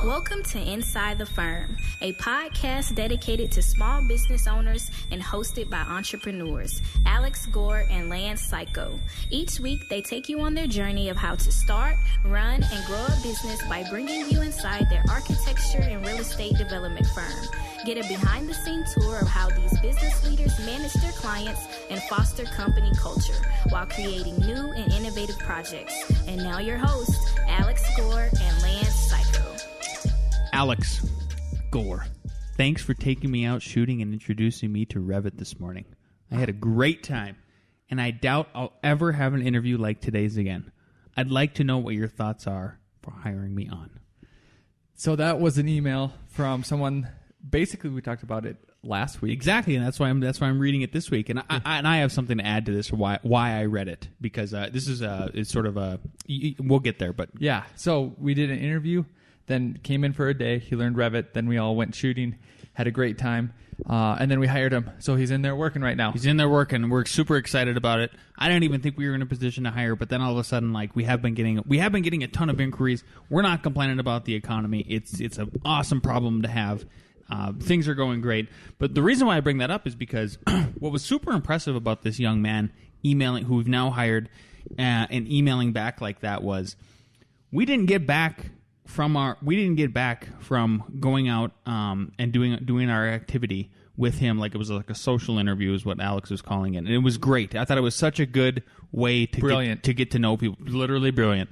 Welcome to Inside the Firm, a podcast dedicated to small business owners and hosted by entrepreneurs, Alex Gore and Lance Cayko. Each week, they take you on their journey of how to start, run, and grow a business by bringing you inside their architecture and real estate development firm. Get a behind-the-scenes tour of how these business leaders manage their clients and foster company culture while creating new and innovative projects. And now your hosts, Alex Gore and Lance Cayko. Alex Gore, thanks for taking me out shooting and introducing me to Revit this morning. I had a great time, and I doubt I'll ever have an interview like today's again. I'd like to know what your thoughts are for hiring me on. So that was an email from someone. Basically, we talked about it last week. Exactly, and that's why I'm reading it this week. And I have something to add to this, why I read it, because this is it's sort of a we'll get there, but yeah. So we did an interview, then came in for a day. He learned Revit. Then we all went shooting, had a great time, and then we hired him. So he's in there working right now. He's in there working. We're super excited about it. I didn't even think we were in a position to hire, but then all of a sudden, like we have been getting a ton of inquiries. We're not complaining about the economy. It's an awesome problem to have. Things are going great. But the reason why I bring that up is because what was super impressive about this young man emailing, who we've now hired, and emailing back like that was, we didn't get back from going out and doing our activity with him like it was like a social interview is what Alex was calling it. And it was great. I thought it was such a good way to get to know people. Literally brilliant.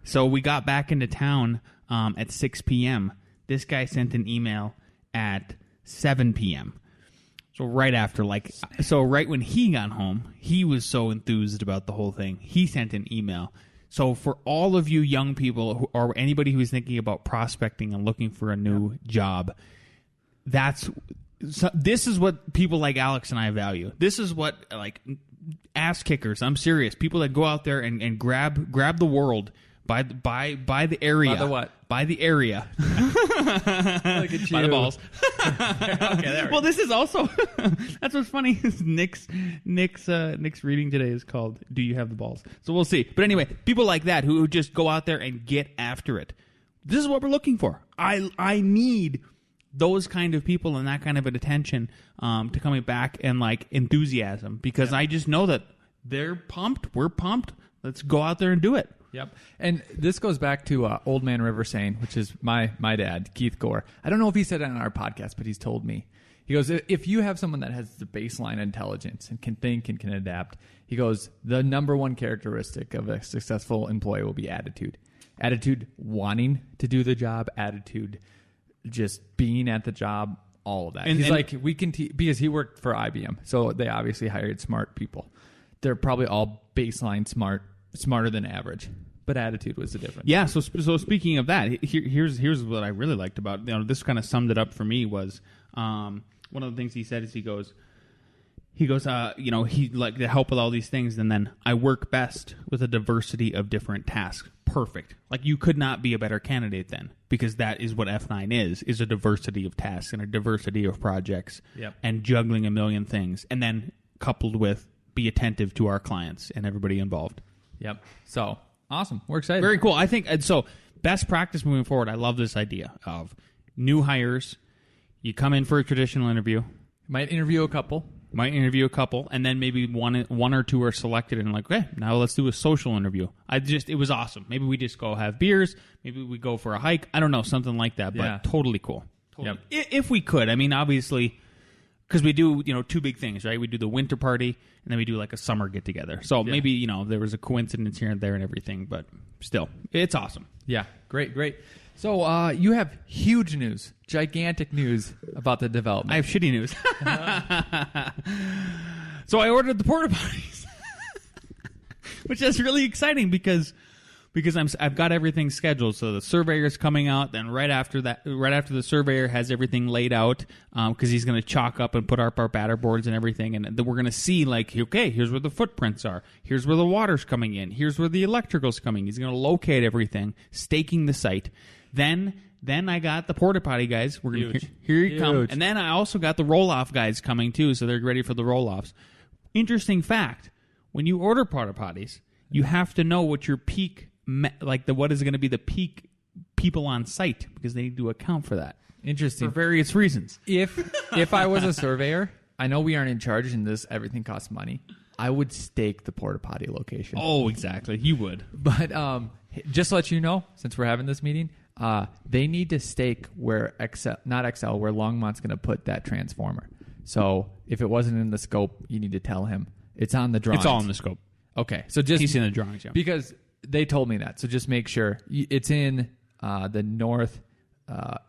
So we got back into town at 6 p.m. This guy sent an email at 7 p.m. So right when he got home, he was so enthused about the whole thing. He sent an email. So for all of you young people or anybody who's thinking about prospecting and looking for a new job, this is what people like Alex and I value. This is what, like, ass kickers. I'm serious. People that go out there and grab the world by the area. By the what? By the area. Look at you. By the balls. Okay, there. Well, this is also that's what's funny is Nick's reading today is called "Do You Have the Balls?" So we'll see. But anyway, people like that who just go out there and get after it. This is what we're looking for. I need those kind of people and that kind of an attention to coming back and like enthusiasm, because I just know that they're pumped. We're pumped. Let's go out there and do it. Yep. And this goes back to Old Man River saying, which is my dad, Keith Gore. I don't know if he said it on our podcast, but he's told me. He goes, if you have someone that has the baseline intelligence and can think and can adapt, he goes, the number one characteristic of a successful employee will be attitude. Attitude wanting to do the job, attitude just being at the job, all of that. He's like, we can because he worked for IBM, so they obviously hired smart people. They're probably all baseline smarter than average, but attitude was the difference. Yeah. So speaking of that, here's what I really liked about this kind of summed it up for me was one of the things he said is he goes he'd like to help with all these things, and then I work best with a diversity of different tasks. Perfect. Like you could not be a better candidate then, because that is what F9 is a diversity of tasks and a diversity of projects. Yep. And juggling a million things, and then coupled with be attentive to our clients and everybody involved. Yep. So, awesome. We're excited. Very cool. I think, so best practice moving forward, I love this idea of new hires. You come in for a traditional interview. Might interview a couple, and then maybe one or two are selected and like, okay, now let's do a social interview. It was awesome. Maybe we just go have beers. Maybe we go for a hike. I don't know, something like that, but totally cool. Totally. Yep. If we could. I mean, obviously, because we do, two big things, right? We do the winter party, and then we do like a summer get-together. So maybe, there was a coincidence here and there and everything, but still, it's awesome. Yeah, great. So you have huge news, gigantic news about the development. I have shitty news. So I ordered the porta potties, which is really exciting because I've got everything scheduled. So the surveyor's coming out. Then right after the surveyor has everything laid out, because he's going to chalk up and put up our batter boards and everything, and then we're going to see like, okay, here's where the footprints are. Here's where the water's coming in. Here's where the electrical's coming. He's going to locate everything, staking the site. Then I got the porta potty guys. We're going to here you come, and then I also got the roll off guys coming too. So they're ready for the roll offs. Interesting fact: when you order porta potties, you have to know what your peak what is going to be the peak people on site because they need to account for that. Interesting. For various reasons. If I was a surveyor, I know we aren't in charge and everything costs money. I would stake the porta potty location. Oh, exactly. You would. But just to let you know, since we're having this meeting, they need to stake where where Longmont's going to put that transformer. So if it wasn't in the scope, you need to tell him. It's on the drawings. It's all in the scope. Okay. So just he's in the drawings, yeah. Because they told me that. So just make sure it's in the north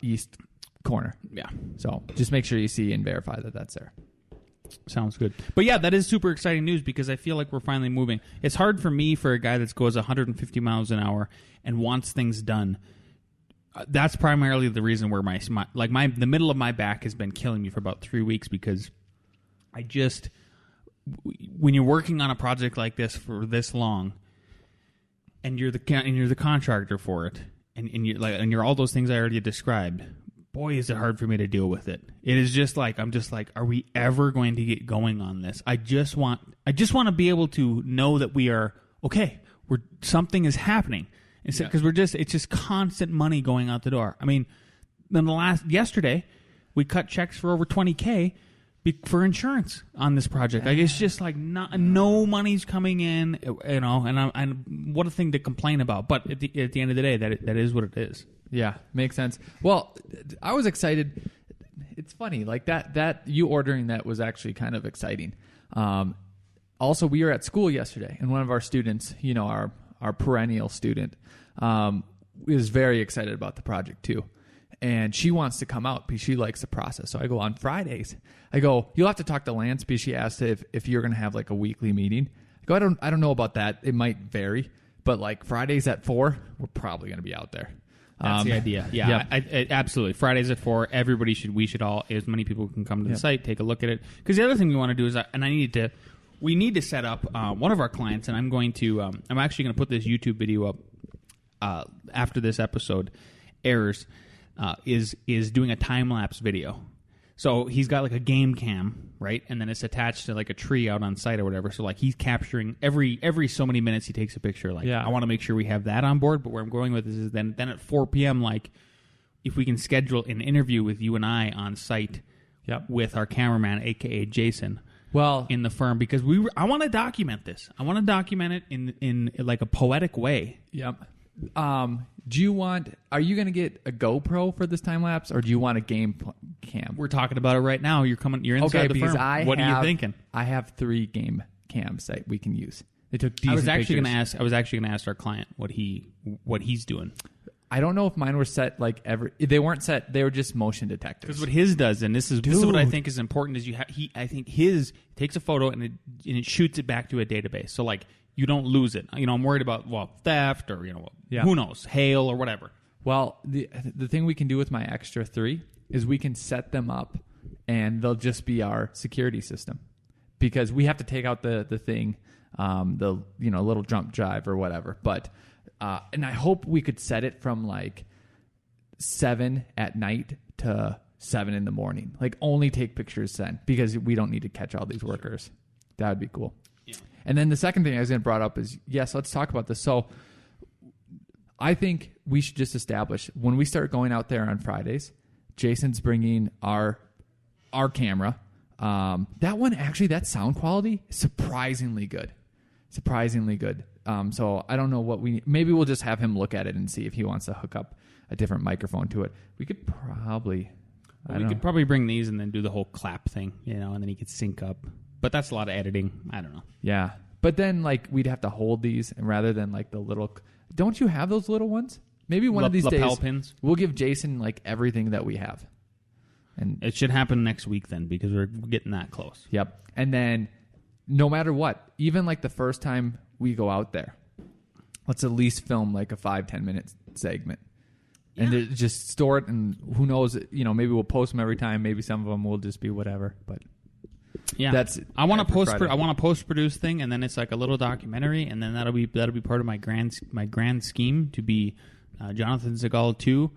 east corner. Yeah. So just make sure you see and verify that that's there. Sounds good. But yeah, that is super exciting news because I feel like we're finally moving. It's hard for me, for a guy that goes 150 miles an hour and wants things done. That's primarily the reason where the middle of my back has been killing me for about 3 weeks because when you're working on a project like this for this long and you're the contractor for it and you're all those things I already described, boy, is it hard for me to deal with it. It is just like, I'm just like, are we ever going to get going on this? I just want to be able to know that we are okay. Something is happening. Because it's just constant money going out the door. I mean, yesterday, we cut checks for over $20K for insurance on this project. Like, it's just like no money's coming in, and what a thing to complain about. But at the end of the day, that is what it is. Yeah, makes sense. Well, I was excited. It's funny, like that you ordering that was actually kind of exciting. Also, we were at school yesterday, and one of our students, our perennial student, is very excited about the project too. And she wants to come out because she likes the process. So I go on Fridays. I go, you'll have to talk to Lance because she asked if you're going to have like a weekly meeting. I go, I don't know about that. It might vary, but like Fridays at 4, we're probably going to be out there. That's the idea. Yeah, absolutely. Fridays at 4, we should all, as many people can come to the site, take a look at it. Because the other thing we want to do is, we need to set up one of our clients, and I'm actually going to put this YouTube video up after this episode airs, is doing a time-lapse video. So he's got like a game cam, right? And then it's attached to like a tree out on site or whatever. So like he's capturing every so many minutes he takes a picture. Like, I want to make sure we have that on board. But where I'm going with this is then at 4 p.m., like if we can schedule an interview with you and I on site with our cameraman, a.k.a. Jason, in the firm, because I want to document this. I want to document it in like a poetic way. Yep. Are you going to get a GoPro for this time lapse, or do you want a game cam? We're talking about it right now. You're inside the firm. What are you thinking? I have 3 game cams that we can use. They took decent I was actually pictures. going to ask our client what he's doing. I don't know if mine were set they weren't set. They were just motion detectors. Because what his does, and this is what I think is important, is I think his takes a photo and it shoots it back to a database. So like you don't lose it. I'm worried about theft or who knows, hail or whatever. Well, the thing we can do with my extra 3 is we can set them up, and they'll just be our security system, because we have to take out the thing, the little jump drive or whatever. But and I hope we could set it from like 7 at night to 7 in the morning. Like only take pictures then, because we don't need to catch all these workers. Sure. That would be cool. Yeah. And then the second thing I was going to brought up is, yes, let's talk about this. So I think we should just establish, when we start going out there on Fridays, Jason's bringing our camera. That one, actually, that sound quality is surprisingly good. So I don't know maybe we'll just have him look at it and see if he wants to hook up a different microphone to it. We could probably... could probably bring these and then do the whole clap thing, and then he could sync up. But that's a lot of editing. I don't know. Yeah. But then, like, we'd have to hold these, and rather than, like, the little... Don't you have those little ones? Maybe one of these lapel days pins? We'll give Jason, like, everything that we have. And it should happen next week then, because we're getting that close. Yep. And then, no matter what, even, like, the first time we go out there, let's at least film, like, a 5-10 minute segment. Yeah. And just store it, and who knows, maybe we'll post them every time. Maybe some of them will just be whatever, but... Yeah, I want to post produce thing, and then it's like a little documentary, and then that'll be part of my grand scheme to be Jonathan Segal 2,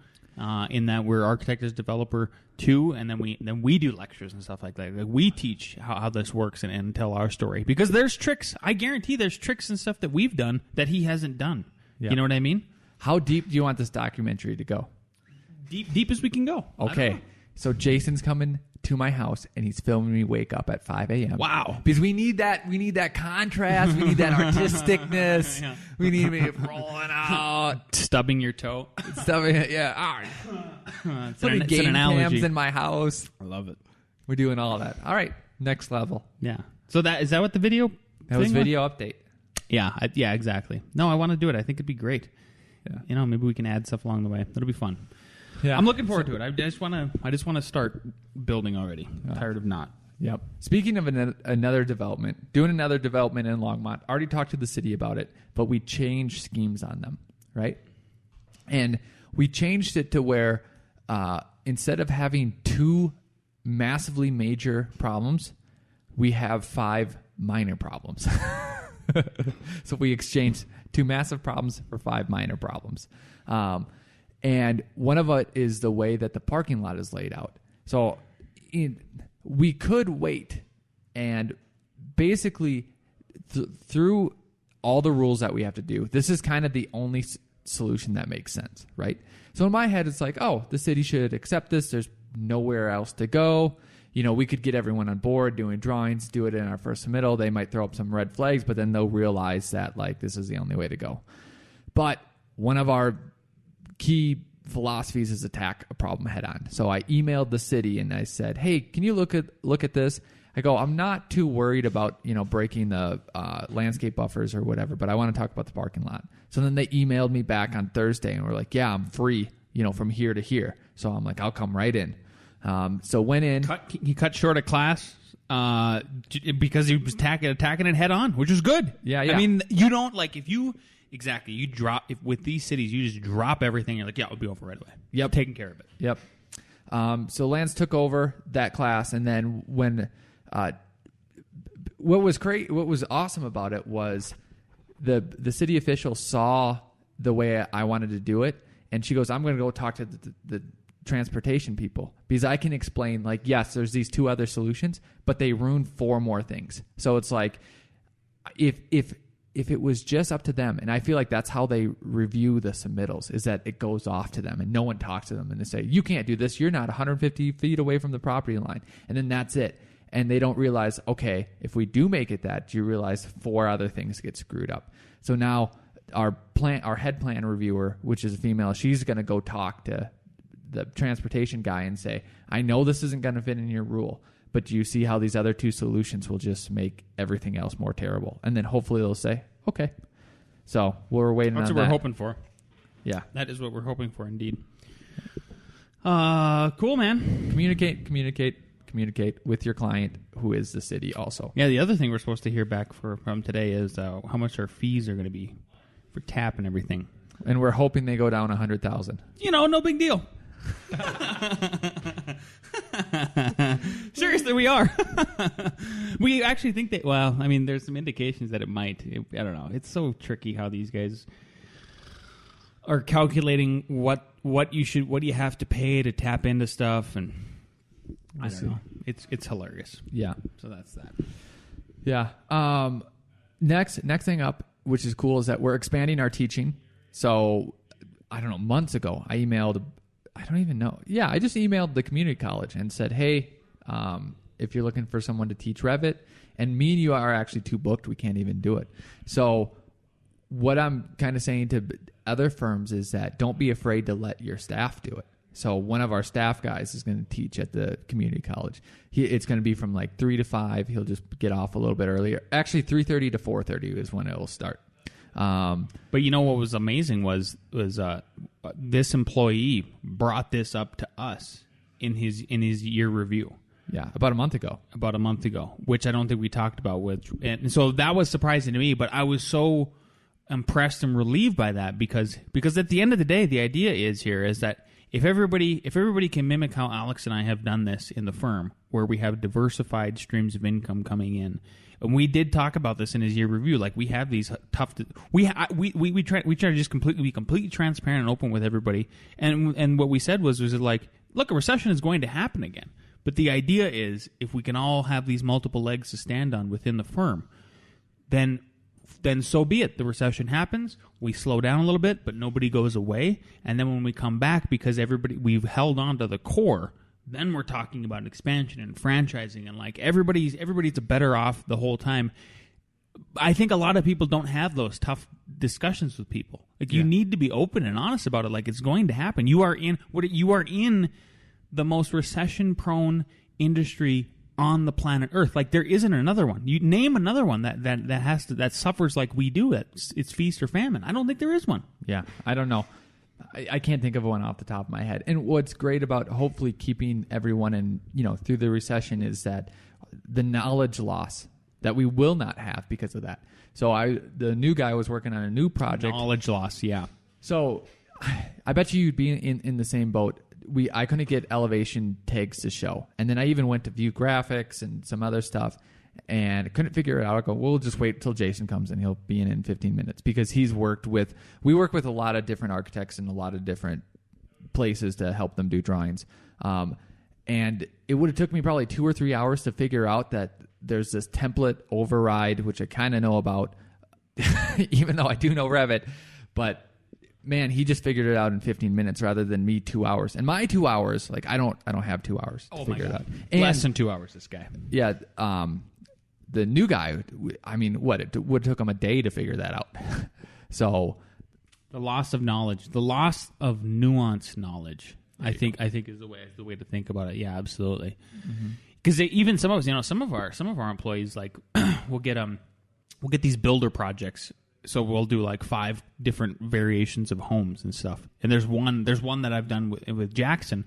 in that we're architect as developer 2, and then we do lectures and stuff like that. Like we teach how this works and tell our story, because there's tricks. I guarantee there's tricks and stuff that we've done that he hasn't done. Yeah. You know what I mean? How deep do you want this documentary to go? Deep as we can go. Okay. So Jason's coming to my house and he's filming me wake up at 5 a.m. Wow. Because we need that contrast. We need that artisticness. Yeah. We need me rolling out. Stubbing your toe. Stubbing it, yeah. All right. Putting game cams in my house. I love it. We're doing all that. All right. Next level. Yeah. So is that what the video That was video update. Yeah. Yeah, exactly. No, I want to do it. I think it'd be great. Yeah. Maybe we can add stuff along the way. That'll be fun. Yeah. I'm looking forward to it. I just want to start building already. I'm tired of not. Yep. Speaking of another development, doing another development in Longmont. Already talked to the city about it, but we changed schemes on them, right? And we changed it to where instead of having 2 massively major problems, we have 5 minor problems. So we exchanged 2 massive problems for 5 minor problems. And one of it is the way that the parking lot is laid out. So we could wait and basically through all the rules that we have to do, this is kind of the only solution that makes sense, right? So in my head, it's like, oh, the city should accept this. There's nowhere else to go. We could get everyone on board doing drawings, do it in our first submittal. They might throw up some red flags, but then they'll realize that, like, this is the only way to go. But one of our key philosophies is attack a problem head on. So I emailed the city and I said, hey, can you look at this? I go, I'm not too worried about, breaking the landscape buffers or whatever, but I want to talk about the parking lot. So then they emailed me back on Thursday and were like, yeah, I'm free, from here to here. So I'm like, I'll come right in. So went in. He cut short a class because he was attacking it head on, which was good. Yeah. I mean, you don't you drop with these cities, you just drop everything. You're like, yeah, it'll be over right away. Yep, taking care of it. Yep. So Lance took over that class, and then when what was awesome about it was the city official saw the way I wanted to do it, and she goes, I'm going to go talk to the transportation people because I can explain, like, yes, there's these 2 other solutions, but they ruin 4 more things. So it's like if it was just up to them, and I feel like that's how they review the submittals, is that it goes off to them and no one talks to them and they say, you can't do this. You're not 150 feet away from the property line. And then that's it. And they don't realize, okay, if we do make it that, you realize 4 other things get screwed up. So now our head plan reviewer, which is a female, she's going to go talk to the transportation guy and say, I know this isn't going to fit in your rule, but do you see how these other 2 solutions will just make everything else more terrible? And then hopefully they'll say, okay. So we're waiting on that. That's what we're hoping for. Yeah. That is what we're hoping for, indeed. Cool, man. Communicate with your client, who is the city also. Yeah, the other thing we're supposed to hear back from today is how much our fees are going to be for tap and everything. And we're hoping they go down 100,000. No big deal. Seriously, we are. We actually think that. Well, I mean, there's some indications that it might. I don't know. It's so tricky how these guys are calculating what you have to pay to tap into stuff, and I don't know. It's hilarious. Yeah. So that's that. Yeah. Next thing up, which is cool, is that we're expanding our teaching. So I don't know. Months ago, I emailed. I don't even know. Yeah, I just emailed the community college and said, hey, if you're looking for someone to teach Revit, and me and you are actually too booked, we can't even do it. So what I'm kind of saying to other firms is that don't be afraid to let your staff do it. So one of our staff guys is going to teach at the community college. It's going to be from like 3 to 5. He'll just get off a little bit earlier. Actually, 3:30 to 4:30 is when it will start. But what was amazing was this employee brought this up to us in his year review. Yeah, about a month ago, which I don't think we talked about and so that was surprising to me. But I was so impressed and relieved by that because at the end of the day, the idea is that if everybody can mimic how Alex and I have done this in the firm, where we have diversified streams of income coming in. And we did talk about this in his year review. Like, we have these tough. We try to just be completely transparent and open with everybody. And what we said was like, look, a recession is going to happen again. But the idea is, if we can all have these multiple legs to stand on within the firm, then then so be it. The recession happens. We slow down a little bit, but nobody goes away. And then when we come back, because we've held on to the core, then we're talking about expansion and franchising, and like everybody's better off the whole time. I think a lot of people don't have those tough discussions with people. Like you need to be open and honest about it. Like it's going to happen. You are in the most recession-prone industry on the planet Earth. Like there isn't another one. You name another one that suffers like we do. It's feast or famine. I don't think there is one. Yeah, I don't know. I can't think of one off the top of my head. And what's great about hopefully keeping everyone through the recession is that the knowledge loss that we will not have because of that. So the new guy was working on a new project. Knowledge loss, yeah. So I bet you'd be in the same boat. I couldn't get elevation tags to show. And then I even went to view graphics and some other stuff and couldn't figure it out. I go, we'll just wait till Jason comes and he'll be in 15 minutes because we work with a lot of different architects in a lot of different places to help them do drawings. And it would have took me probably 2 or 3 hours to figure out that there's this template override, which I kind of know about, even though I do know Revit. But man, he just figured it out in 15 minutes rather than me 2 hours. And my 2 hours, like I don't have 2 hours to figure it out. And less than 2 hours, this guy. Yeah. The new guy, I mean, it would have took him a day to figure that out. So the loss of knowledge, the loss of nuanced knowledge, I think is the way to think about it. Yeah, absolutely. Because even some of us, some of our employees, like we'll get these builder projects. So we'll do like 5 different variations of homes and stuff. And there's one that I've done with Jackson.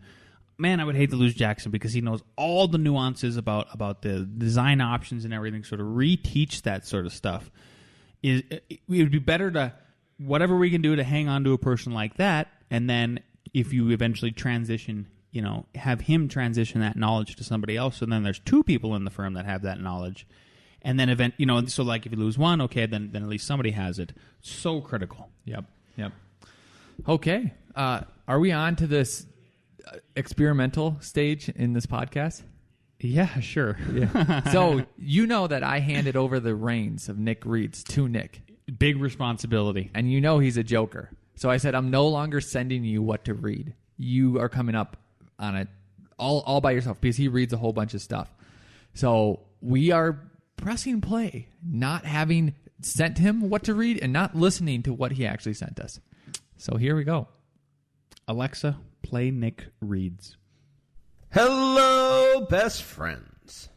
Man, I would hate to lose Jackson because he knows all the nuances about the design options and everything. Sort of reteach that sort of stuff. It would be better to whatever we can do to hang on to a person like that, and then if you eventually transition, have him transition that knowledge to somebody else. So then there's 2 people in the firm that have that knowledge. And then so like if you lose one, okay, then at least somebody has it. So critical. Yep. Okay. Are we on to this experimental stage in this podcast? Yeah, sure. Yeah. So that I handed over the reins of Nick Reeds to Nick. Big responsibility. And he's a joker. So I said, I'm no longer sending you what to read. You are coming up on it all by yourself because he reads a whole bunch of stuff. So we are pressing play, not having sent him what to read and not listening to what he actually sent us. So here we go. Alexa, play Nick Reads. Hello, best friends.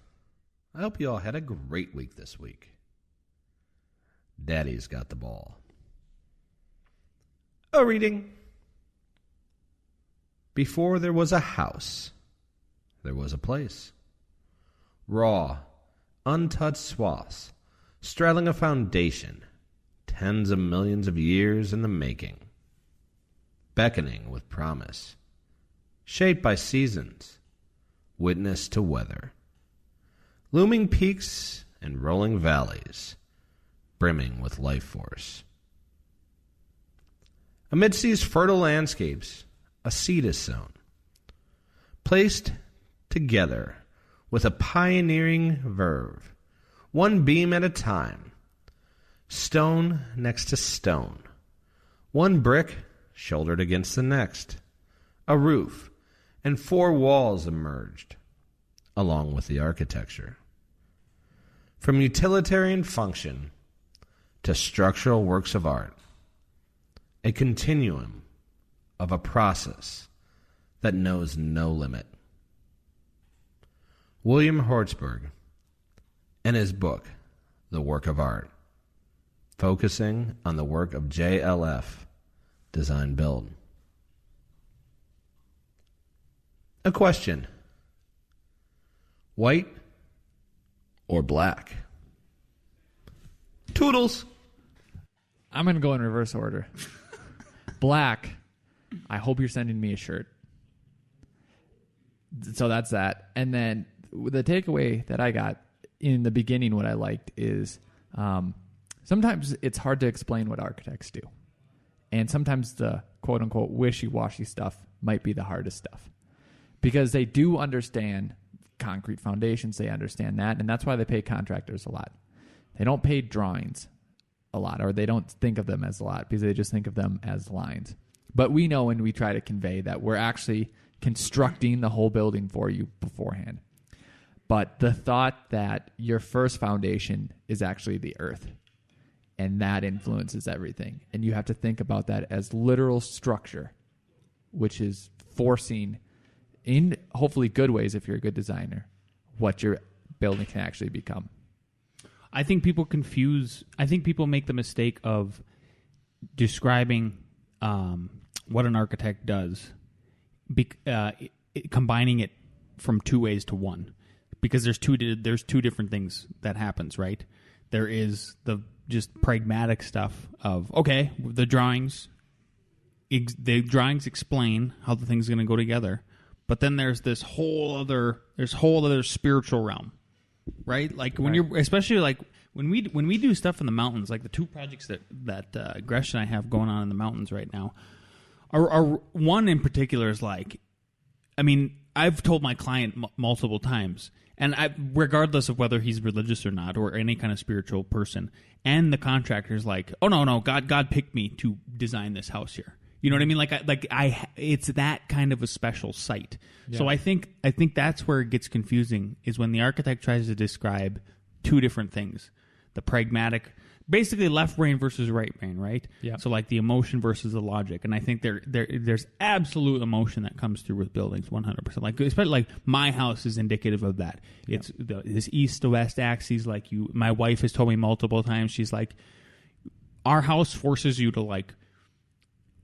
I hope you all had a great week this week. Daddy's got the ball. A reading. Before there was a house, there was a place. Raw, untouched swaths, straddling a foundation, tens of millions of years in the making. Beckoning with promise, shaped by seasons, witness to weather. Looming peaks and rolling valleys, brimming with life force. Amidst these fertile landscapes, a seed is sown, placed together with a pioneering verve, one beam at a time, stone next to stone, one brick shouldered against the next. A roof and 4 walls emerged, along with the architecture. From utilitarian function to structural works of art, a continuum of a process that knows no limit. William Hortzberg, in his book, The Work of Art, focusing on the work of JLF, Design Build. A question. White or black? Toodles. I'm going to go in reverse order. Black. I hope you're sending me a shirt. So that's that. And then the takeaway that I got in the beginning, what I liked is sometimes it's hard to explain what architects do. And sometimes the quote-unquote wishy-washy stuff might be the hardest stuff. Because they do understand concrete foundations. They understand that. And that's why they pay contractors a lot. They don't pay drawings. a lot, or they don't think of them as a lot because they just think of them as lines. But we know when we try to convey that we're actually constructing the whole building for you beforehand. But the thought that your first foundation is actually the earth, and that influences everything. And you have to think about that as literal structure, which is forcing, in hopefully good ways if you're a good designer, what your building can actually become. I think people make the mistake of describing what an architect does, combining it from two ways to one, because there's two different things that happens, right? There is the just pragmatic stuff of, okay, the drawings explain how the thing's going to go together, but then there's this whole other spiritual realm, right? Like when you're, especially like when we do stuff in the mountains, like the two projects that Gresh and I have going on in the mountains right now, are one in particular is like, I mean, I've told my client multiple times, and regardless of whether he's religious or not, or any kind of spiritual person, and the contractor's like, oh no, God picked me to design this house here. You know what I mean? It's that kind of a special site. Yeah. So I think that's where it gets confusing, is when the architect tries to describe two different things: the pragmatic, basically left brain versus right brain, right? Yeah. So like the emotion versus the logic, and I think there's absolute emotion that comes through with buildings, 100%. Like especially like my house is indicative of that. Yeah. It's this east to west axis. Like my wife has told me multiple times. She's like, our house forces you to like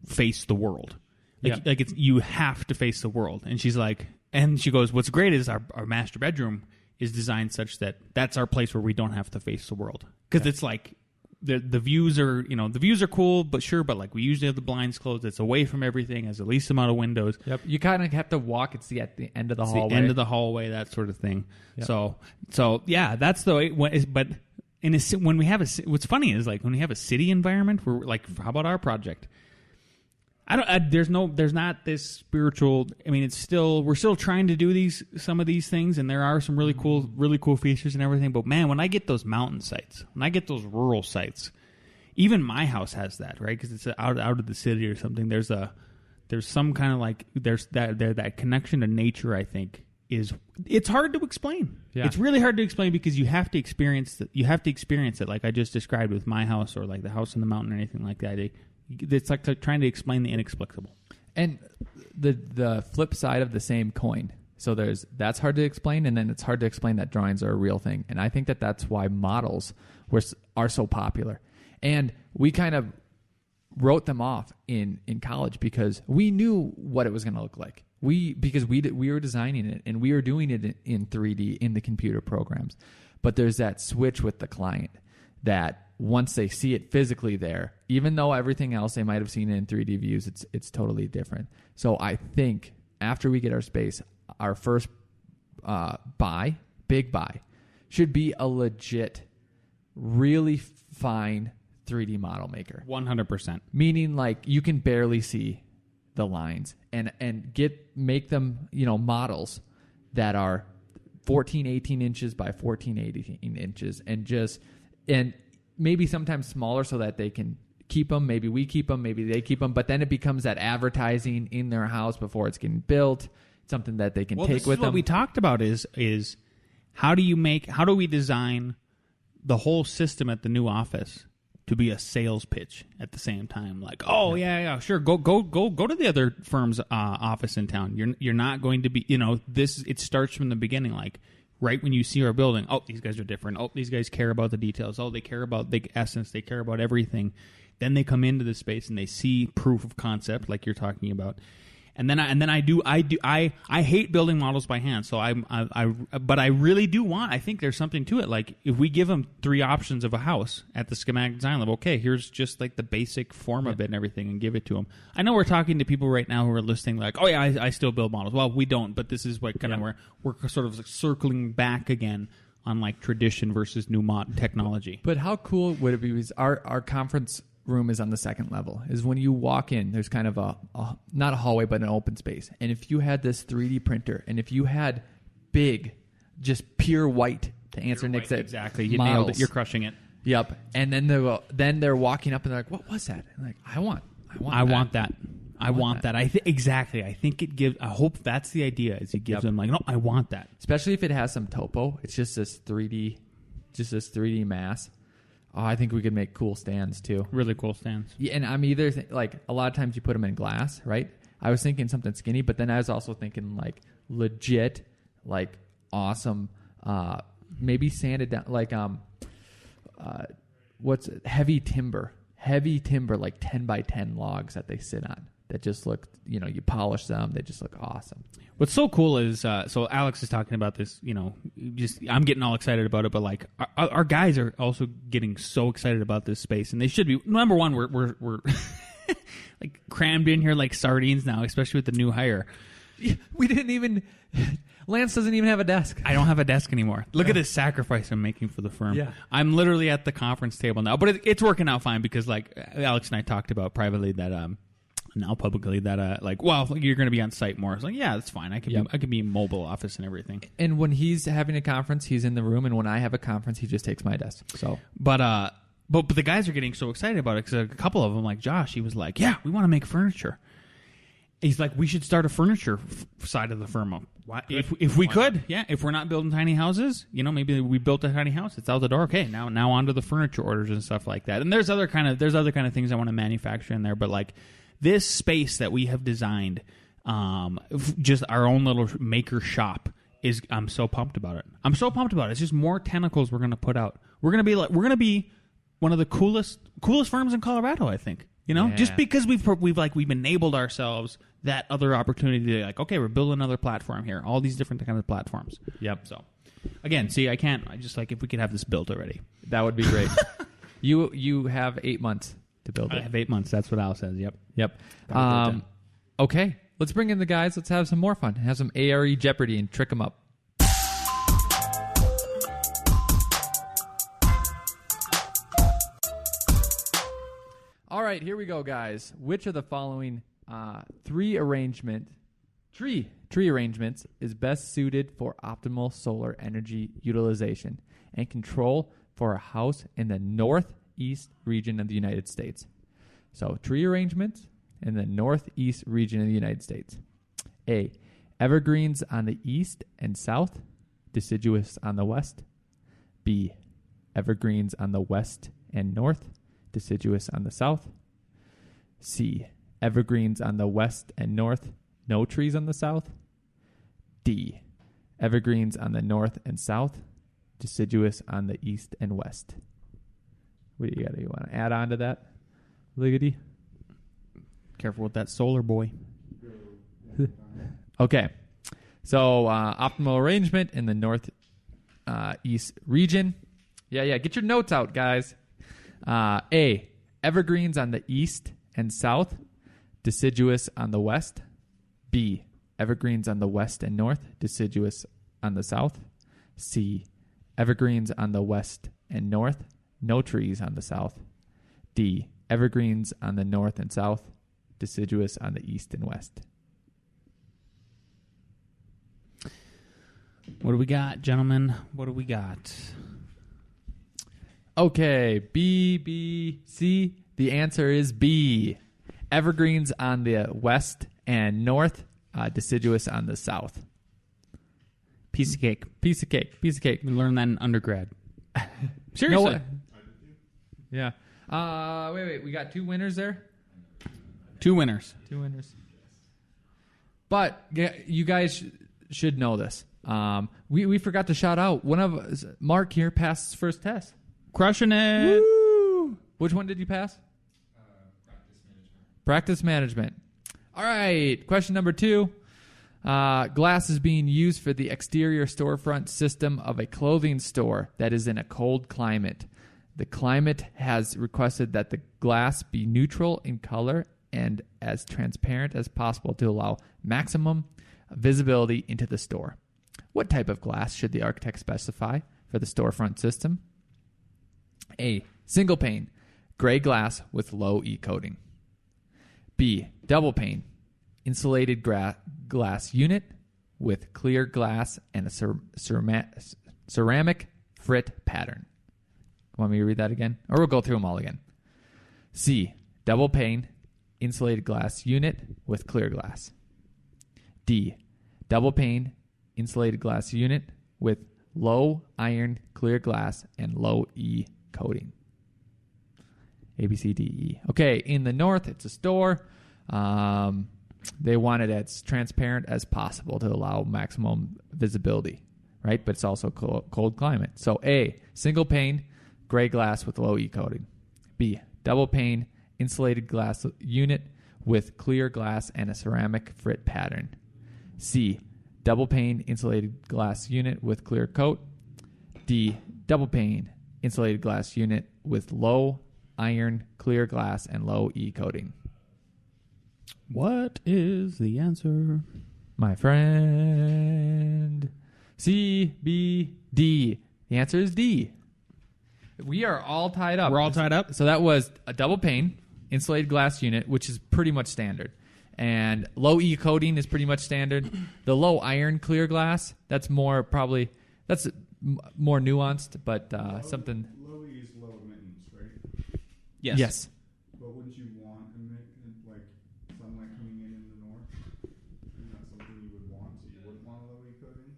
face the world. Like it's, you have to face the world. And she's like, and she goes, what's great is our master bedroom is designed such that that's our place where we don't have to face the world, because it's like the views are, the views are cool, but like we usually have the blinds closed. It's away from everything, has the least amount of windows. Yep. You kind of have to walk. It's at the end of the hallway. The end of the hallway, that sort of thing. Yep. So yeah, that's the way. But when we have what's funny is like when we have a city environment, we're like, how about our project? There's not this spiritual. I mean, we're still trying to do some of these things, and there are some really cool features and everything. But man, when I get those mountain sites, when I get those rural sites, even my house has that, right? Because it's out of the city or something. There's some kind of like that connection to nature. I think it's hard to explain. Yeah. It's really hard to explain because you have to experience it. You have to experience it, like I just described with my house, or like the house in the mountain or anything like that. It's like trying to explain the inexplicable. And the flip side of the same coin. So that's hard to explain, and then it's hard to explain that drawings are a real thing. And I think that's why models are so popular. And we kind of wrote them off in college because we knew what it was going to look like. Because we were designing it, and we were doing it in 3D in the computer programs. But there's that switch with the client that once they see it physically there, even though everything else they might have seen it in 3D views, it's totally different. So I think after we get our space, our first big buy, should be a legit, really fine 3D model maker. 100%. Meaning like you can barely see the lines, and make them, models that are 18 inches by 18 inches, and maybe sometimes smaller so that they can keep them. Maybe we keep them, maybe they keep them, but then it becomes that advertising in their house before it's getting built, something that they can take with them. What we talked about is how do we design the whole system at the new office to be a sales pitch at the same time? Like, yeah, sure, go to the other firm's office in town. You're not going to be, it starts from the beginning, like right when you see our building. Oh, these guys are different. Oh, these guys care about the details. Oh, they care about the essence. They care about everything. Then they come into the space and they see proof of concept, like you're talking about. And then I hate building models by hand. So but I really do want. I think there's something to it. Like if we give them 3 options of a house at the schematic design level, okay, here's just like the basic form of it and everything, and give it to them. I know we're talking to people right now who are listening, like, oh yeah, I still build models. Well, we don't, but this is what kind of where we're sort of like circling back again on like tradition versus new technology. But how cool would it be? Because our conference room is on the second level. Is when you walk in, there's kind of a not a hallway, but an open space. And if you had this 3D printer, and if you had big, just pure white, to answer Nick's exactly, you models, nailed it. You're crushing it. Yep. And then they're walking up and they're like, "What was that?" And like, I want that. I want that. Exactly. I think it gives. I hope that's the idea. Is it gives them like, no, I want that. Especially if it has some topo. It's just this 3D mass. Oh, I think we could make cool stands too. Really cool stands. Yeah, and I'm either like a lot of times you put them in glass, right? I was thinking something skinny, but then I was also thinking like legit, like awesome, maybe sanded down, like what's it? Heavy timber, like 10 by 10 logs that they sit on. That just look, you polish them, they just look awesome. What's so cool is, so Alex is talking about this, I'm getting all excited about it, but like our guys are also getting so excited about this space, and they should be. Number one, we're like crammed in here like sardines now, especially with the new hire. We didn't even. Lance doesn't even have a desk. I don't have a desk anymore. Look at this sacrifice I'm making for the firm. Yeah. I'm literally at the conference table now, but it's working out fine because like Alex and I talked about privately that now publicly that well, you're going to be on site more. It's like, yeah, that's fine. I can be in mobile office and everything. And when he's having a conference, he's in the room, and when I have a conference, he just takes my desk. So, but the guys are getting so excited about it because a couple of them, like Josh, he was like, yeah, we want to make furniture. He's like, we should start a furniture side of the firm up. If we could, yeah. If we're not building tiny houses, maybe we built a tiny house. It's out the door. Okay, now onto the furniture orders and stuff like that. And there's other kind of things I want to manufacture in there. But like this space that we have designed, just our own little maker shop I'm so pumped about it. It's just more tentacles we're going to put out. We're going to be one of the coolest firms in Colorado, I think. Just because we've enabled ourselves that other opportunity to like, okay, we're building another platform here. All these different kinds of platforms. Yep. So, again, see, I just like if we could have this built already. That would be great. You have 8 months to build it. I have 8 months. That's what Al says. Yep. Okay, let's bring in the guys. Let's have some more fun. Have some A.R.E. Jeopardy and trick them up. All right, here we go, guys. Which of the following tree arrangements is best suited for optimal solar energy utilization and control for a house in the northeast region of the United States? So, tree arrangements in the northeast region of the United States. A, evergreens on the east and south, deciduous on the west. B, evergreens on the west and north, deciduous on the south. C, evergreens on the west and north, no trees on the south. D, evergreens on the north and south, deciduous on the east and west. What do you got? You want to add on to that, Liggity? Careful with that solar boy. Okay, so optimal arrangement in the north east region. Yeah, get your notes out, guys. A, evergreens on the east and south, deciduous on the west. B, evergreens on the west and north, deciduous on the south. C, evergreens on the west and north, no trees on the south. D, evergreens on the north and south, deciduous on the east and west. What do we got, gentlemen? What do we got? Okay, B, C. The answer is B. Evergreens on the west and north, deciduous on the south. Piece of cake. We learned that in undergrad. Seriously. No, yeah. Wait. We got 2 winners there? 2 winners. 2 winners. But you guys should know this. We forgot to shout out. One of us, Mark here, passed his first test. Crushing it. Woo! Which one did you pass? Practice management. All right. Question number 2. Glass is being used for the exterior storefront system of a clothing store that is in a cold climate. The climate has requested that the glass be neutral in color and as transparent as possible to allow maximum visibility into the store. What type of glass should the architect specify for the storefront system? A, single pane, gray glass with low E coating. B, double pane, insulated glass unit with clear glass and a ceramic frit pattern. Want me to read that again? Or we'll go through them all again. C, double pane, insulated glass unit with clear glass. D, double pane, insulated glass unit with low iron clear glass and low E coating. A, B, C, D, E. Okay, in the north, it's a store. They want it as transparent as possible to allow maximum visibility, right? But it's also cold climate. So A, single pane, gray glass with low E coating. B, double pane, insulated glass unit with clear glass and a ceramic frit pattern. C, double pane, insulated glass unit with clear coat. D, double pane, insulated glass unit with low iron clear glass and low E coating. What is the answer? My friend. C, B, D. The answer is D. We are all tied up. We're all tied up? So that was a double pane, insulated glass unit, which is pretty much standard. And low E coating is pretty much standard. The low iron clear glass, that's more probably, that's more nuanced, but something. Low E is low emittance, right? Yes. But wouldn't you want like sunlight coming in the north? Isn't that something you would want? So you wouldn't want low E coating?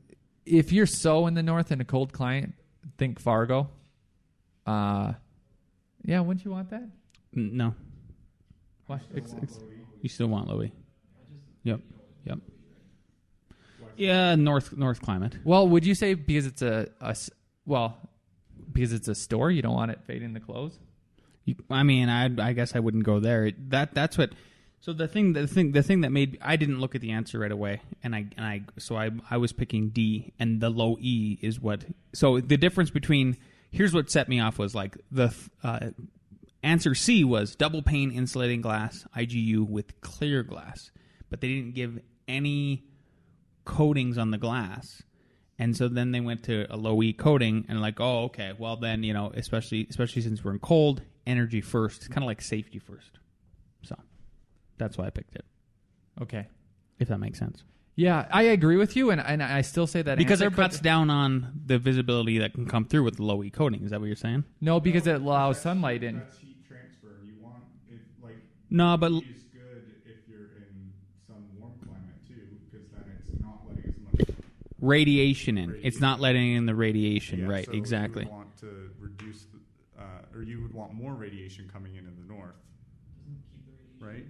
If you're so in the north in a cold climate, think Fargo. Yeah, wouldn't you want that? No. Why? You still want low E. Yep. Yeah, north climate. Well, would you say because it's because it's a store, you don't want it fading the clothes? I guess I wouldn't go there. That's what. So the thing that made I didn't look at the answer right away, and I was picking D, and the low E is what. So the difference between here's what set me off was like the answer C was double pane insulating glass IGU with clear glass, but they didn't give any coatings on the glass. And so then they went to a low E coating and like, oh, okay, well then, especially since we're in cold, energy first. It's kind of like safety first. So that's why I picked it. Okay. If that makes sense. Yeah, I agree with you, and I still say that because answer, it cuts down on the visibility that can come through with the low E coating. Is that what you're saying? No, because it allows sunlight in. That's heat transfer. You want it like no, but it's good if you're in some warm climate too, because then it's not letting as much radiation in. It's not letting in the radiation, yeah, right? so Exactly. You would want to reduce, or you would want more radiation coming in the north, right?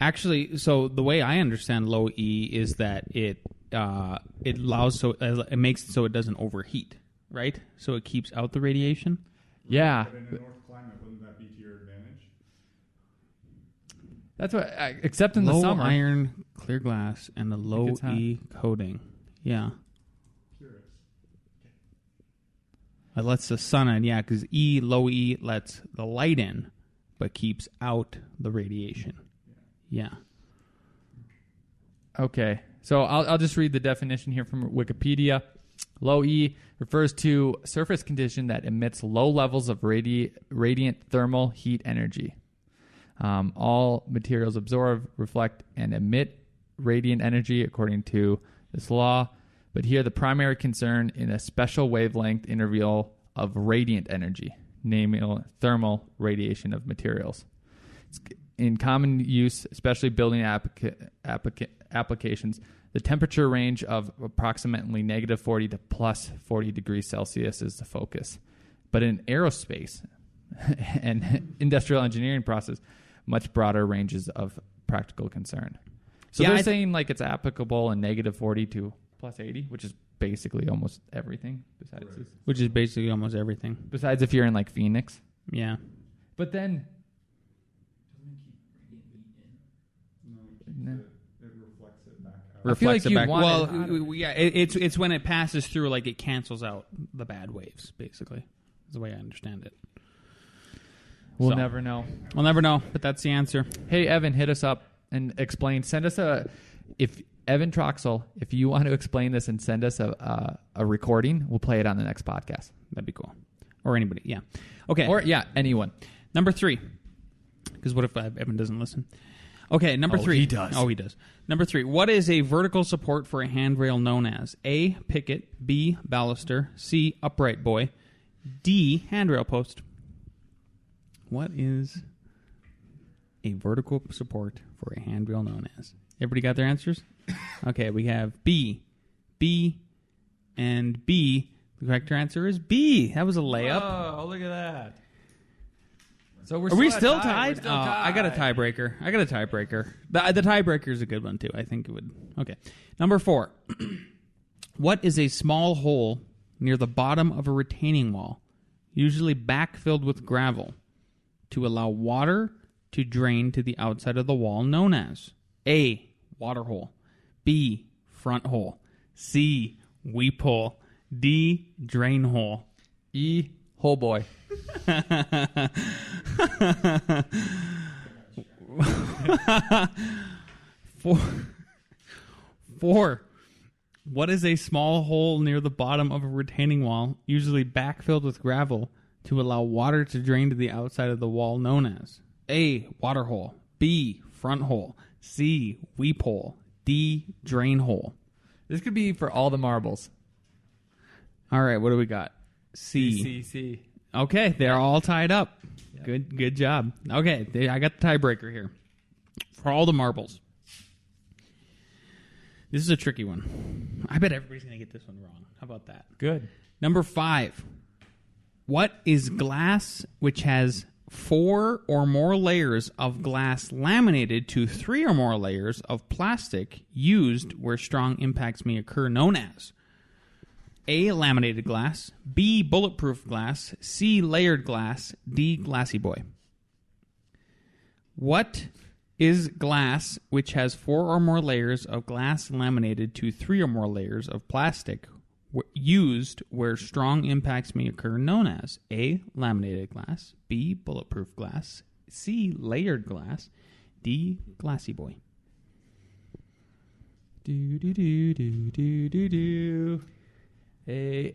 Actually, so the way I understand low E is that it allows it makes it so it doesn't overheat, right? So it keeps out the radiation. Yeah. But in a north climate, wouldn't that be to your advantage? That's what, except in the Low summer. iron clear glass and the low E coating. Yeah. Curious. It lets the sun in, yeah, because low E lets the light in, but keeps out the radiation. Yeah. Okay, so I'll just read the definition here from Wikipedia. Low E refers to surface condition that emits low levels of radiant thermal heat energy. All materials absorb, reflect, and emit radiant energy according to this law. But here the primary concern in a special wavelength interval of radiant energy, namely thermal radiation of materials. It's in common use, especially building applications, the temperature range of approximately negative 40 to plus 40 degrees Celsius is the focus. But in aerospace and industrial engineering process, much broader ranges of practical concern. So they're saying like it's applicable in negative 40 to plus 80, which is basically almost everything besides this. Which is basically almost everything. Besides if you're in like Phoenix. Yeah. But then... No, it reflects it back out. I feel like you want well, yeah, it's when it passes through, like it cancels out the bad waves, basically. That's the way I understand it. We'll never know. We'll never know, but that's the answer. Hey, Evan, hit us up and explain. Send us Evan Troxel, if you want to explain this and send us a recording, we'll play it on the next podcast. That'd be cool. Or anybody, yeah. Okay. Or, yeah, anyone. Number 3. Because what if Evan doesn't listen? Okay, number 3. He does. Oh, he does. Number 3. What is a vertical support for a handrail known as? A, picket, B, baluster, C, upright buoy, D, handrail post. What is a vertical support for a handrail known as? Everybody got their answers? Okay, we have B, and B. The correct answer is B. That was a layup. Oh, look at that. So Are we still We're tied? still I got a tiebreaker. The tiebreaker is a good one, too. I think it would. Okay. Number 4. What is a small hole near the bottom of a retaining wall, usually backfilled with gravel, to allow water to drain to the outside of the wall, known as A, water hole, B, front hole, C, weep hole, D, drain hole, E, hole boy. Four. What is a small hole near the bottom of a retaining wall, usually backfilled with gravel, to allow water to drain to the outside of the wall, known as A, water hole, B, front hole, C, weep hole, D, drain hole? This could be for all the marbles. All right, what do we got? C. Okay, they're all tied up. Yeah. Good job. Okay, I got the tiebreaker here. For all the marbles. This is a tricky one. I bet everybody's going to get this one wrong. How about that? Good. Number 5. What is glass which has 4 or more layers of glass laminated to 3 or more layers of plastic used where strong impacts may occur, known as A, laminated glass, B, bulletproof glass, C, layered glass, D, glassy boy? What is glass which has 4 or more layers of glass laminated to 3 or more layers of plastic used where strong impacts may occur, known as A, laminated glass, B, bulletproof glass, C, layered glass, D, glassy boy? Do do do do do do do. A.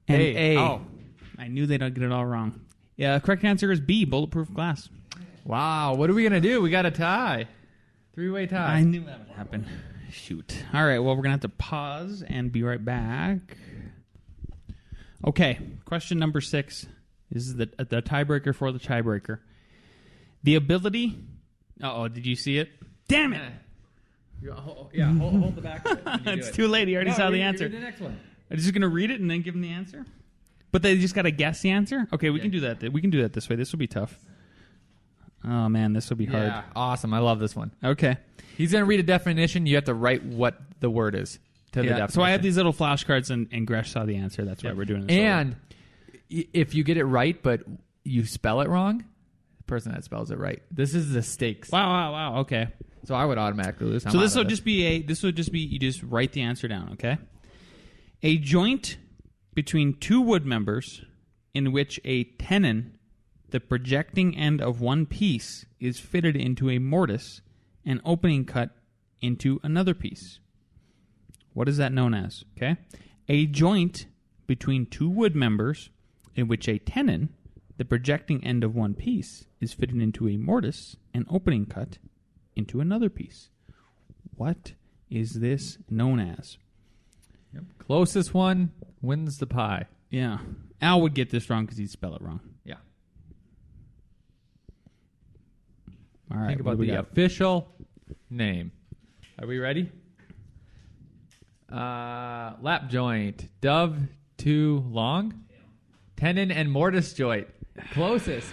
And A. A. Oh. I knew they'd get it all wrong. Yeah, correct answer is B, bulletproof glass. Wow, what are we going to do? We got a tie. 3-way tie. I knew that would happen. Shoot. All right, well, we're going to have to pause and be right back. Okay, question number 6. This is the tiebreaker for the tiebreaker. The ability... Uh-oh, did you see it? Damn it! Hold the back of it. It's too late. He already saw the answer. Read the next one. I'm just going to read it and then give him the answer? But they just got to guess the answer? Okay, we can do that. We can do that this way. This will be tough. Oh, man, this will be hard. Yeah, awesome. I love this one. Okay. He's going to read a definition. You have to write what the word is to the definition. So I have these little flashcards, and Gresh saw the answer. That's why we're doing this. And if you get it right, but you spell it wrong, the person that spells it right. This is the stakes. Wow. Okay. So I would automatically lose. So this will just be you just write the answer down, okay? A joint between 2 wood members in which a tenon, the projecting end of one piece, is fitted into a mortise and opening cut into another piece. What is that known as? Okay? A joint between 2 wood members in which a tenon, the projecting end of one piece, is fitted into a mortise and opening cut into another piece. What is this known as? Yep. Closest one wins the pie. Yeah. Al would get this wrong because he'd spell it wrong. Yeah. All right. Think about the official name. Are we ready? Lap joint. Dove too long. Tenon and mortise joint. Closest.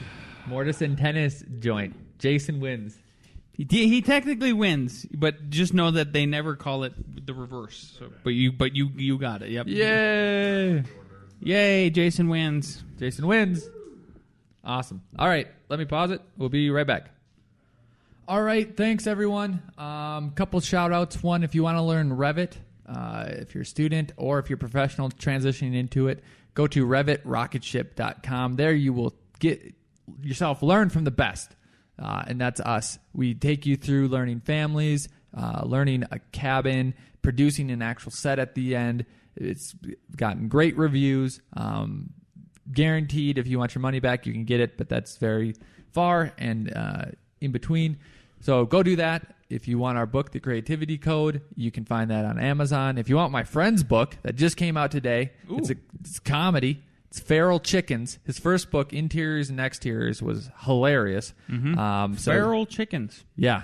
Mortise and tennis joint. Jason wins. He technically wins, but just know that they never call it the reverse. So, but you got it. Yep. Yay! Jason wins. Jason wins. Awesome. All right, let me pause it. We'll be right back. All right, thanks everyone. Couple shout outs. One, if you want to learn Revit, if you're a student or if you're professional transitioning into it, go to revitrocketship.com. There you will get yourself learn from the best. And that's us. We take you through learning families, learning a cabin, producing an actual set at the end. It's gotten great reviews. Guaranteed, if you want your money back, you can get it, but that's very far and in between. So go do that. If you want our book, The Creativity Code, you can find that on Amazon. If you want my friend's book that just came out today, it's a comedy. It's Feral Chickens. His first book, Interiors and Exteriors, was hilarious. Feral Chickens. Yeah.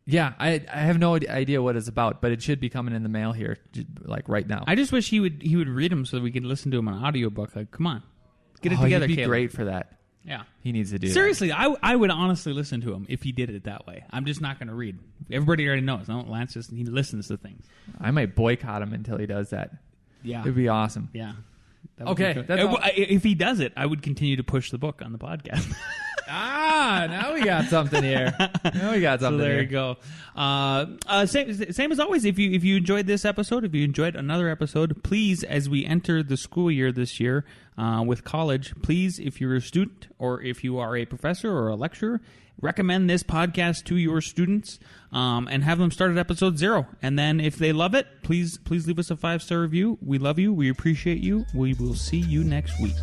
Yeah, I have no idea what it's about, but it should be coming in the mail here, like right now. I just wish he would read them so that we could listen to him on audiobook. Like, come on. Get it together, he'd be Caleb. great for that. Yeah. He needs to do Seriously, I would honestly listen to him if he did it that way. I'm just not going to read. Everybody already knows. No, Lance he listens to things. that. I might boycott him until he does that. Yeah. It'd be awesome. Yeah. Okay. If he does it, I would continue to push the book on the podcast. Now we got something here. So there you go. Same as always. If you enjoyed this episode, if you enjoyed another episode, please, as we enter the school year this year with college, please, if you're a student or if you are a professor or a lecturer, recommend this podcast to your students and have them start at episode 0. And then if they love it, please leave us a 5-star review. We love you. We appreciate you. We will see you next week.